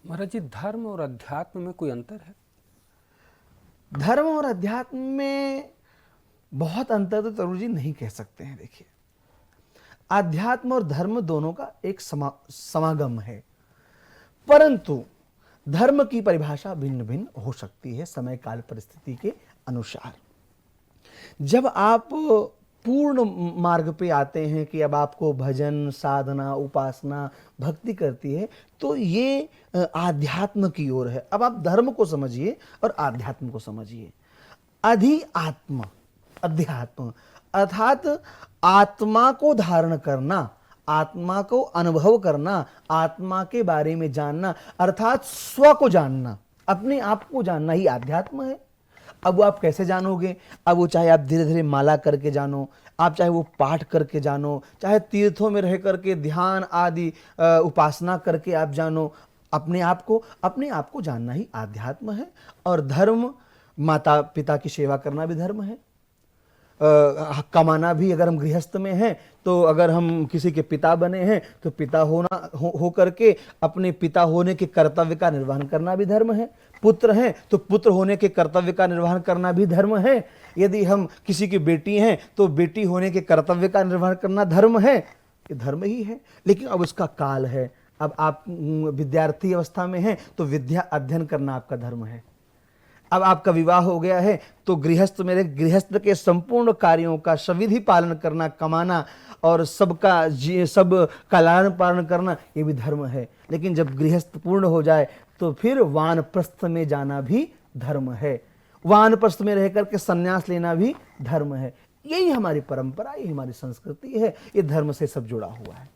महाराज जी, धर्म और अध्यात्म में कोई अंतर है? धर्म और अध्यात्म में बहुत अंतर तो तरुण जी नहीं कह सकते हैं। देखिए, अध्यात्म और धर्म दोनों का एक समागम है, परंतु धर्म की परिभाषा भिन्न भिन्न हो सकती है समय काल परिस्थिति के अनुसार। जब आप पूर्ण मार्ग पे आते हैं कि अब आपको भजन, साधना, उपासना, भक्ति करती है, तो ये आध्यात्म की ओर है। अब आप धर्म को समझिए और आध्यात्म को समझिए। अधिआत्म, अध्यात्म अर्थात आत्मा को धारण करना, आत्मा को अनुभव करना, आत्मा के बारे में जानना, अर्थात स्व को जानना, अपने आप को जानना ही आध्यात्म है। अब वो आप कैसे जानोगे? अब वो चाहे आप धीरे धीरे माला करके जानो, आप चाहे वो पाठ करके जानो, चाहे तीर्थों में रह करके ध्यान आदि उपासना करके आप जानो, अपने आप को जानना ही आध्यात्म है। और धर्म, माता पिता की सेवा करना भी धर्म है। कमाना भी, अगर हम गृहस्थ में हैं तो अगर हम किसी के पिता बने हैं तो पिता हो करके अपने पिता होने के कर्तव्य का निर्वहन करना भी धर्म है। पुत्र हैं तो पुत्र होने के कर्तव्य का निर्वहन करना भी धर्म है। यदि हम किसी की बेटी हैं तो बेटी होने के कर्तव्य का निर्वहन करना धर्म है। ये धर्म ही है, लेकिन अब उसका काल है। अब आप विद्यार्थी अवस्था में हैं तो विद्या अध्ययन करना आपका धर्म है। अब आपका विवाह हो गया है तो गृहस्थ में गृहस्थ के संपूर्ण कार्यों का सविधि पालन करना, कमाना और सब का लालन पालन करना, ये भी धर्म है। लेकिन जब गृहस्थ पूर्ण हो जाए तो फिर वानप्रस्थ में जाना भी धर्म है। वानप्रस्थ में रह करके संन्यास लेना भी धर्म है। यही हमारी परंपरा, यही हमारी संस्कृति है। ये धर्म से सब जुड़ा हुआ है।